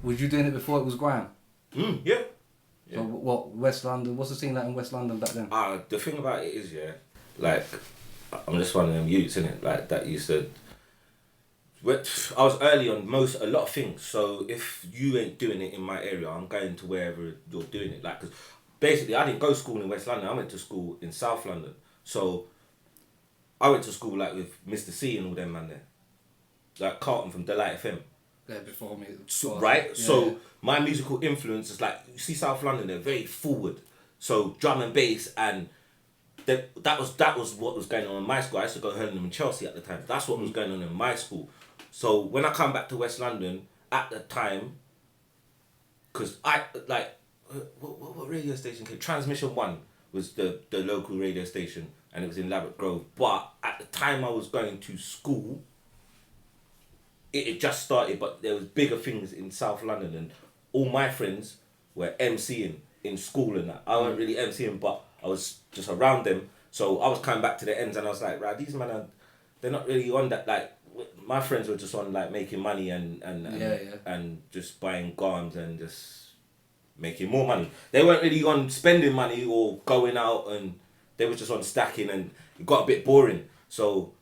Was you doing it before it was grime? Yeah. So what, West London, what's the scene like in West London back then? The thing about it is, like, I'm just one of them youths, innit? Like, that used to... I was early on a lot of things, so if you ain't doing it in my area, I'm going to wherever you're doing it. Like, because basically, I didn't go to school in West London, I went to school in South London. So, I went to school, like, with Mr. C and all them man there. Like, Carlton from Delight FM. Yeah, before me. Right? Yeah. So, my musical influence is like, you see South London, they're very forward. So, drum and bass, and that was what was going on in my school. I used to go to Hurlingham and Chelsea at the time. That's what was going on in my school. So, when I come back to West London, at the time, because what radio station came? Transmission 1 was the local radio station, and it was in Ladbroke Grove. But at the time I was going to school, it had just started, but there was bigger things in South London, and all my friends were MCing in school and that. I wasn't really MCing, but I was just around them. So I was coming back to the ends, and I was like, right, these men they're not really on that. Like, my friends were just on like making money and just buying guns and just making more money. They weren't really on spending money or going out, and they were just on stacking, and it got a bit boring. So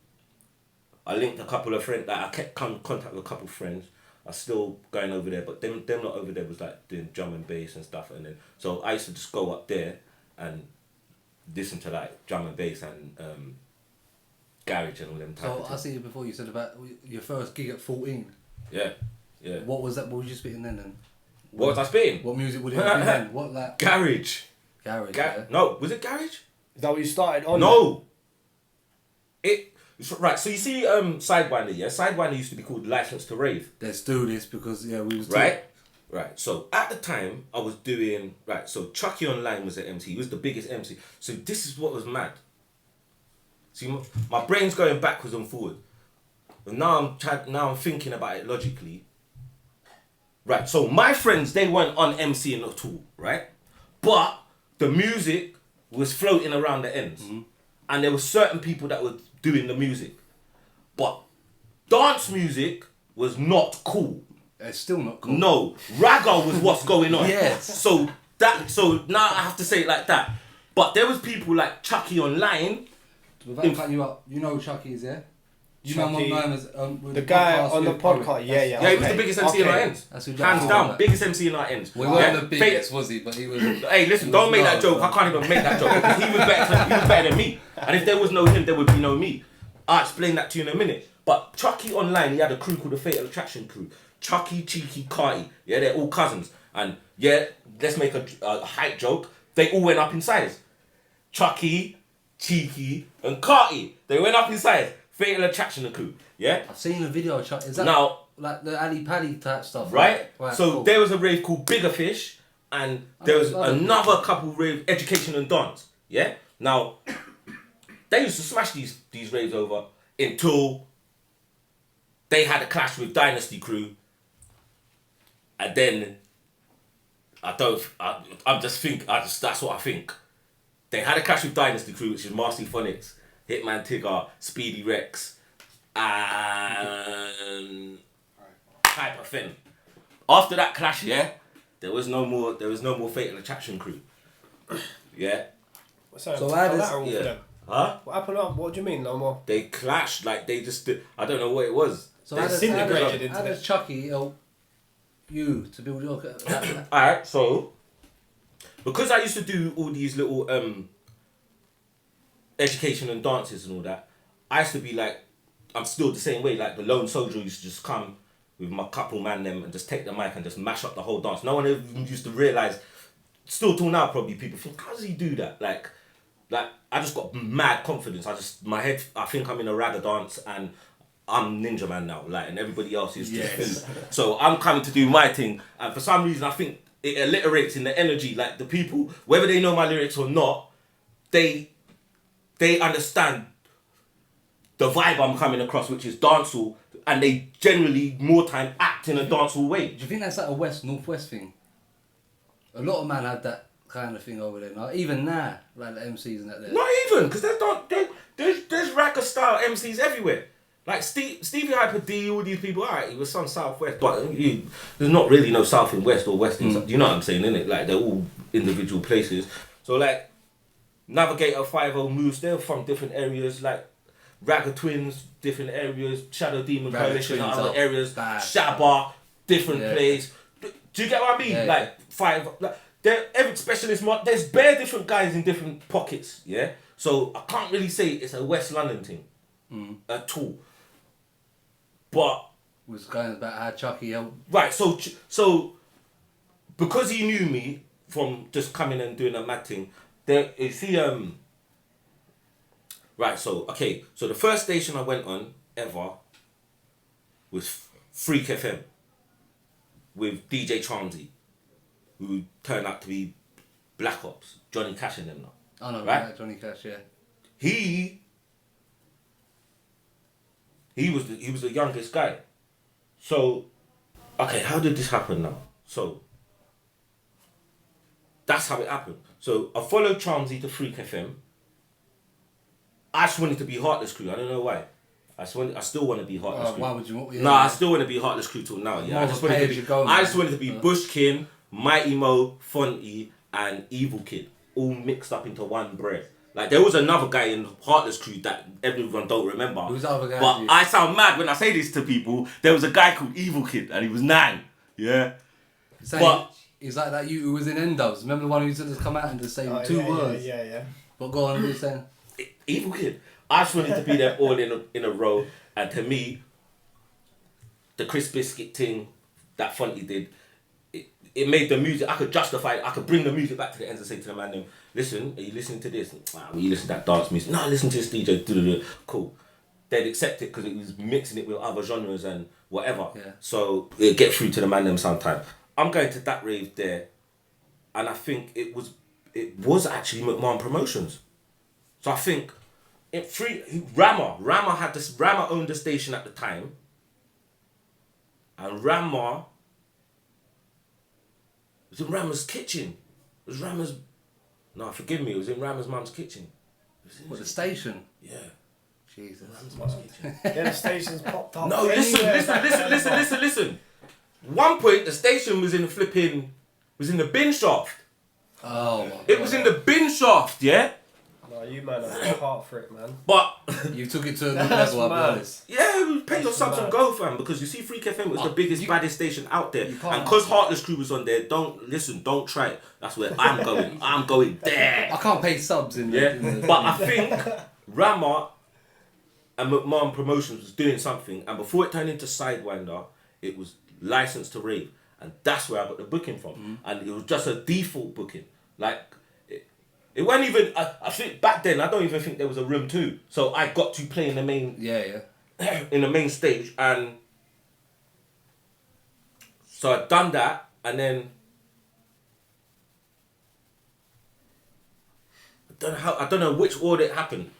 I linked a couple of friends. Like, I kept contact with a couple of friends. I was still going over there, but them lot over there was like doing drum and bass and stuff. And then so I used to just go up there and listen to like drum and bass and garage and all them type of things. I see you before. You said about your first gig at 14. Yeah. What was that? What was you spitting then? What was I spitting? What music would it have been then? What, like? Garage. Yeah. No, was it garage? Is that what you started on? No. Right, so you see Sidewinder, yeah? Sidewinder used to be called License to Rave. Let's do this because, we was... Right? Right, so at the time, I was doing... Right, so Chucky Online was the MC. He was the biggest MC. So this is what was mad. See, my brain's going backwards and forward. But now I'm thinking about it logically. Right, so my friends, they weren't on MCing at all, right? But the music was floating around the ends. Mm-hmm. And there were certain people that were doing the music. But dance music was not cool. It's still not cool. No, ragga was what's going on. Yes. So now I have to say it like that. But there was people like Chucky Online. Without cutting you up, you know who Chucky is, yeah? You know him as the guy on the podcast. Yeah. He was the biggest MC in our ends. Hands down, biggest MC in our ends. We weren't the biggest, was he? But he was. Hey, listen, don't make that joke. I can't even make that joke because he was better than me. And if there was no him, there would be no me. I'll explain that to you in a minute. But Chucky Online, he had a crew called the Fatal Attraction Crew. Chucky, Cheeky, Carty. Yeah, they're all cousins. And yeah, let's make a height joke. They all went up in size. Chucky, Cheeky, and Carty. They went up in size. Fatal Attraction Crew. Yeah? I've seen the video of Chucky. Is that now, like the Ali Pally type stuff? Right? So cool. there was a rave called Bigger Fish. And there was another couple rave, Education and Dance. Yeah? Now, they used to smash these raves over until they had a clash with Dynasty Crew. And then that's what I think. They had a clash with Dynasty Crew, which is Marcy Phonics, Hitman Tigger, Speedy Rex, and Hyper Finn. After that clash, there was no more Fatal Attraction Crew. Yeah. So Huh? What happened? What do you mean, no more? They clashed, like they just did, I don't know what it was. So how does Chucky help you to build your... Alright, so because I used to do all these little education and dances and all that, I used to be like, I'm still the same way, like the lone soldier used to just come with my couple man them and just take the mic and just mash up the whole dance. No one even used to realise, still till now probably people think, how does he do that? Like I just got mad confidence. I think I'm in a ragga dance and I'm Ninja Man now, like, and everybody else is just Philly. So I'm coming to do my thing, and for some reason I think it alliterates in the energy. Like the people, whether they know my lyrics or not, they understand the vibe I'm coming across, which is dancehall, and they generally more time act in a dancehall way. Do you think that's like a northwest thing? A lot of men had that kind of thing over there. Like, even now, like the MCs and that there. Not even, because there's ragga style MCs everywhere. Like Stevie Hyper D, all these people, alright, he was some Southwest, but there's not really no South in West or West in South. You know what I'm saying, innit? Like, they're all individual places. So, like, Navigator 50 Moose, they're from different areas, like Ragga Twins, different areas, Shadow Demon Coalition, other areas, Shabba, different place. Do you get what I mean? Yeah, like, five, like, every specialist, there's bare different guys in different pockets, yeah? So, I can't really say it's a West London thing at all. But was going about how Chucky helped. Right, so because he knew me from just coming and doing a mad thing, there is he right, so the first station I went on ever was Freak FM with DJ Charmsy, who turned out to be Black Ops, Johnny Cash and them now. Oh no, right? Johnny Cash, yeah. He was the youngest guy. So, okay, how did this happen now? So, that's how it happened. So, I followed Charmsy to Freak FM. I just wanted to be Heartless Crew. I don't know why. I still want to be Heartless Crew. Why would you? Yeah, I still want to be Heartless Crew till now. Yeah, I just wanted to be Bushkin, Mighty Mo, Fonty, and Evil Kid, all mixed up into one bread. Like, there was another guy in Heartless Crew that everyone don't remember. Who's the other guy? But I sound mad when I say this to people. There was a guy called Evil Kid, and he was 9. Yeah. But he's like that you who was in Endos. Remember the one who used to just come out and just say two words? Yeah. But go on, what are you saying? Evil Kid. I just wanted to be there all in a row. And to me, the Chris Biscuit thing that Fonty did, it made the music, I could justify it, I could bring the music back to the ends and say to the man, listen, are you listening to this? Well, you listen to that dance music. No, listen to this DJ. Cool. They'd accept it because it was mixing it with other genres and whatever. Yeah. So it'd get through to the man them sometime. I'm going to that rave there, and I think it was actually McMahon Promotions. So I think Rama had this. Rama owned the station at the time, and Rama was in Rama's kitchen. It was Rama's. No, forgive me. It was in Rama's mum's kitchen. What, the station? Yeah. Jesus. Rama's mum's kitchen. Yeah, the station's popped up. No, listen. One point, the station was in the bin shaft. Oh. It was in the bin shaft, yeah. No, you man have a heart for it, man. But you took it to a good level, I'll be honest. Yeah, pay your subs and go, fam, because you see Freak FM was the biggest, baddest station out there. And because Heartless Crew was on there, don't try it. That's where I'm going. I'm going there. I can't pay subs in there. Yeah, but I think Rama and McMahon Promotions was doing something, and before it turned into Sidewinder, it was licensed to rave, and that's where I got the booking from. And it was just a default booking. Like, it wasn't even, I think back then, I don't even think there was a room 2. So I got to play in the main... Yeah. in the main stage, and so I'd done that, and then I don't know which order it happened.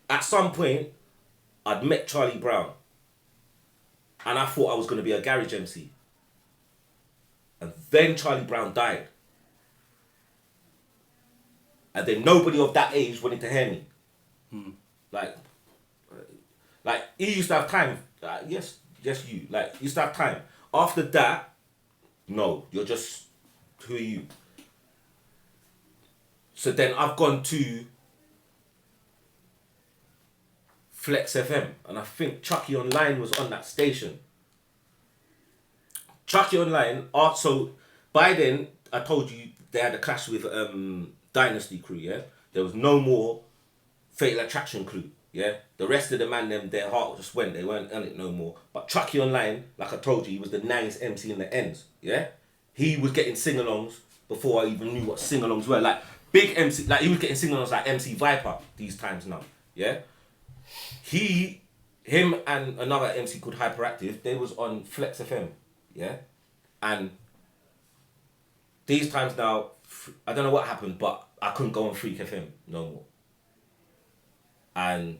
At some point, I'd met Charlie Brown, and I thought I was going to be a garage MC, and then Charlie Brown died, and then nobody of that age wanted to hear me. Like, he used to have time. Yes, you. Like, he used to have time. After that, no, you're just, who are you? So then I've gone to Flex FM, and I think Chucky Online was on that station. Chucky Online, so by then, I told you they had a clash with Dynasty Crew, yeah? There was no more Fatal Attraction Crew. Yeah, the rest of the man, their heart just went. They weren't on it no more. But Chucky Online, like I told you, he was the nice MC in the ends. Yeah, he was getting sing-alongs before I even knew what sing-alongs were. Like big MC, like he was getting sing-alongs like MC Viper these times now. Yeah, him and another MC called Hyperactive. They was on Flex FM. Yeah, and these times now, I don't know what happened, but I couldn't go on Freak FM no more. And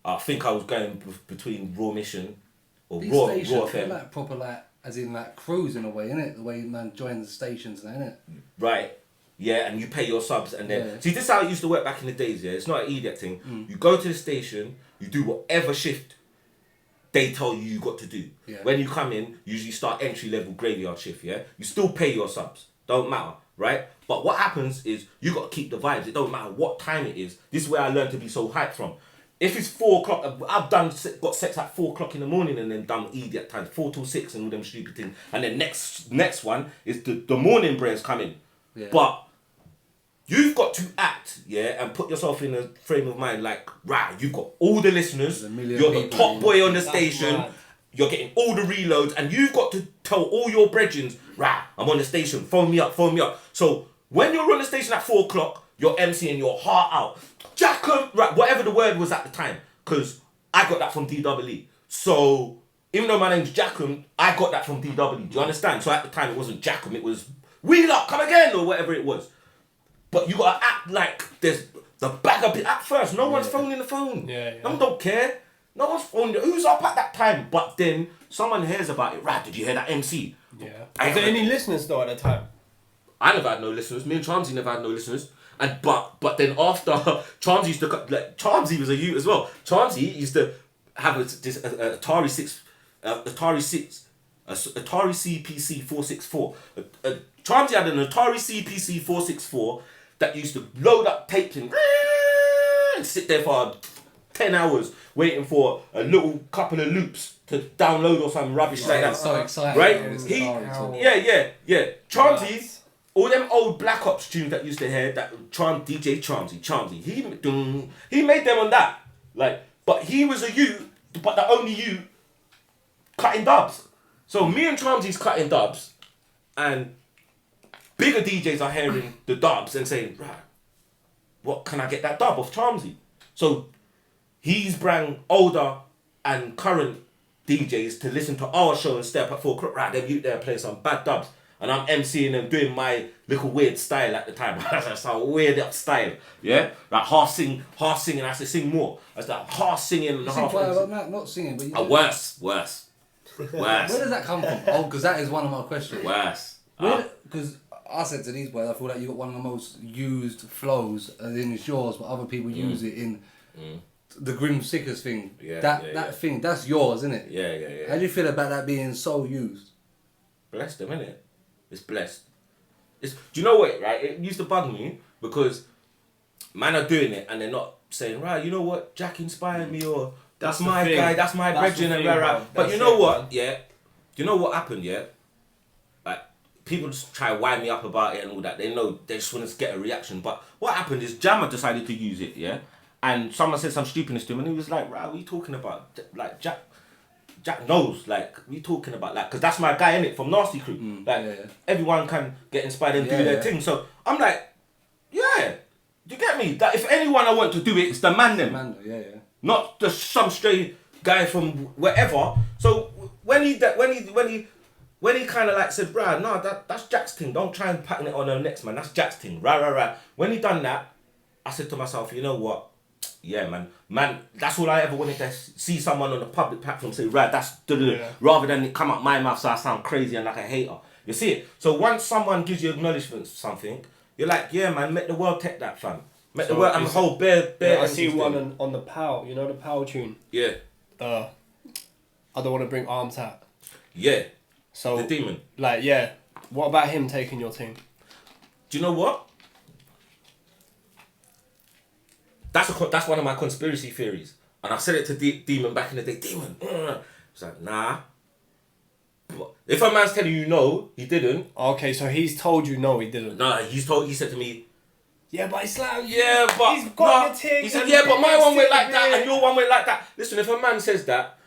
I think I was going between Raw Mission or These Raw stations, FM. Like proper, like, as in like crews in a way, innit? The way man joins the stations now, innit? Right. Yeah, and you pay your subs, and then... Yeah. See, this is how it used to work back in the days, yeah? It's not an idiot thing. You go to the station, you do whatever shift they tell you got to do. Yeah. When you come in, usually start entry level graveyard shift, yeah? You still pay your subs. Don't matter, right? But what happens is you got to keep the vibes. It don't matter what time it is. This is where I learned to be so hyped from. If it's 4 o'clock, I've got sex at 4 o'clock in the morning and then done ED at times, 4 till 6 and all them stupid things. And then next one is the morning brains coming. Yeah. But you've got to act, yeah, and put yourself in a frame of mind like, right, you've got all the listeners, you're the top boy on the station, mad. you're getting all the reloads, and you've got to tell all your brethren, right, I'm on the station, phone me up. So when you're on the station at 4 o'clock, you're emceeing your heart out. Jackham, right, whatever the word was at the time, because I got that from DWE. So even though my name's Jackham, I got that from DWE. Do you understand? So at the time it wasn't Jackham, it was Wheel Up, come again, or whatever it was. But you gotta act like there's the bag of it at first. No one's phoning the phone. Yeah. No one don't care. No one's phoning. Who's up at that time? But then someone hears about it. Right? Did you hear that MC? Yeah. Is there any listeners though at the time? I never had no listeners. Me and Charmsy never had no listeners. And but then after Charmsy used to Charmsy was a youth as well. Charmsy used to have this Atari CPC 464. Charmsy had an Atari CPC 464 that used to load up tapes and sit there for 10 hours waiting for a little couple of loops to download or some rubbish like that. So excited. Right? Yeah. Charmsy, all them old Black Ops tunes that used to hear, that DJ Charmsy, he made them on that. Like, but he was a you, but the only you cutting dubs. So me and Charmsy's cutting dubs, and bigger DJs are hearing the dubs and saying, right, what can I get that dub off Charmsy? So he's bring older and current DJs to listen to our show and step at 4 o'clock. Right, they're out there playing some bad dubs. And I'm MCing them, doing my little weird style at the time. That's a weird up style, yeah? Like half sing, I have to sing more. I was like half singing and half not singing, but you worse. Where does that come from? Oh, because that is one of my questions. Worse. Because I said to these boys, I feel like you got one of the most used flows, as in it's yours, but other people use it in the Grim Sickers thing. That thing, that's yours, isn't it? Yeah. How do you feel about that being so used? Blessed them, innit? It's blessed. Do you know what, right? It used to bug me because man are doing it and they're not saying, right, you know what, Jack inspired me, or that's my guy, that's my brethren, and right. But you know what, yeah? Do you know what happened, yeah? Like, people just try to wind me up about it and all that. They know they just want to get a reaction. But what happened is Jammer decided to use it, yeah? And someone said some stupidness to him and he was like, right, what are you talking about? Like, Jack knows, like, we talking about, like, because that's my guy, innit, from Nasty Crew. Everyone can get inspired and do their thing. So I'm like, yeah, do you get me? That if anyone I want to do it, it's the man them. Not just some stray guy from wherever. So when he kind of like said, bruh, no, that's Jack's thing. Don't try and pattern it on the next man. That's Jack's thing. Right. When he done that, I said to myself, you know what? Yeah, man, that's all I ever wanted to see someone on the public platform say, right, that's rather than it come out my mouth so I sound crazy and like a hater. You see it? So once someone gives you acknowledgement for something, you're like, yeah, man, make the world take that, fam. Make the world and the whole bare. I see one on the POW, you know the POW tune? Yeah. I don't want to bring arms out. Yeah. So the demon. Like, yeah. What about him taking your thing? Do you know what? That's one of my conspiracy theories, and I said it to Demon back in the day. Demon, it's like, nah. But if a man's telling you no, he didn't. Okay, so he's told you no, he didn't. Nah, he said to me, yeah, but it's like, yeah, but he's got the thing. He said, yeah, but my one went like that, and your one went like that. Listen, if a man says that,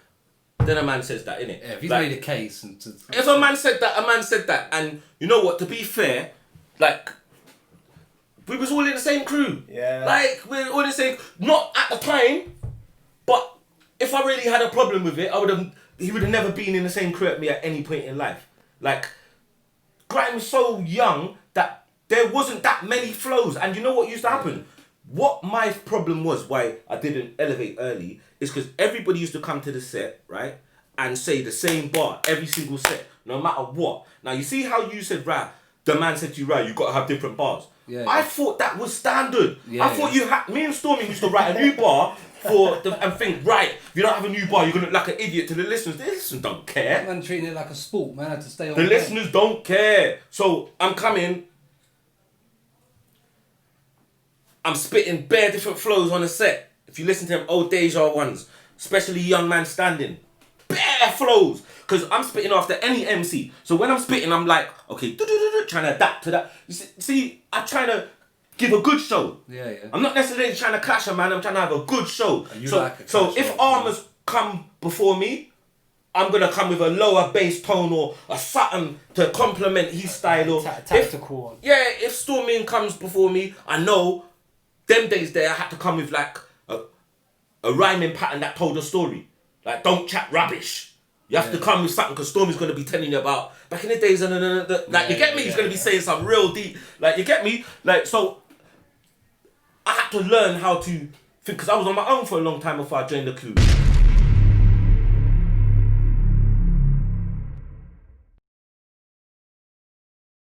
then a man says that, innit? Yeah, if he's made a case. If a man said that, and you know what? To be fair, like, we was all in the same crew. Yeah. Like, we're all in the same... Not at the time, but if I really had a problem with it, he would have never been in the same crew at me at any point in life. Like, Grime was so young that there wasn't that many flows. And you know what used to happen? What my problem was, why I didn't elevate early, is because everybody used to come to the set, right? And say the same bar every single set, no matter what. Now, you see how you said, right, the man said to you, right, you got to have different bars. I thought that was standard. I thought me and Stormy used to write a new bar and think, right, if you don't have a new bar, you're gonna look like an idiot to the listeners. The listeners don't care. Man treating it like a sport, man, had to stay on. The listeners don't care. So I'm coming. I'm spitting bare different flows on a set. If you listen to them old Deja ones, especially Young Man Standing, bare flows. Because I'm spitting after any MC. So when I'm spitting, I'm like, okay, trying to adapt to that. You see, I'm trying to give a good show. Yeah. I'm not necessarily trying to clash a man, I'm trying to have a good show. So if Armours come before me, I'm going to come with a lower bass tone or a something to complement his style. Or tactical one. Yeah, if Stormin comes before me, I know them days there I had to come with like a rhyming pattern that told a story. Like, don't chat rubbish. You have to come with something because Stormy's going to be telling you about back in the days and like you get me. He's going to be saying some real deep, like you get me. Like so, I had to learn how to think because I was on my own for a long time before I joined the crew.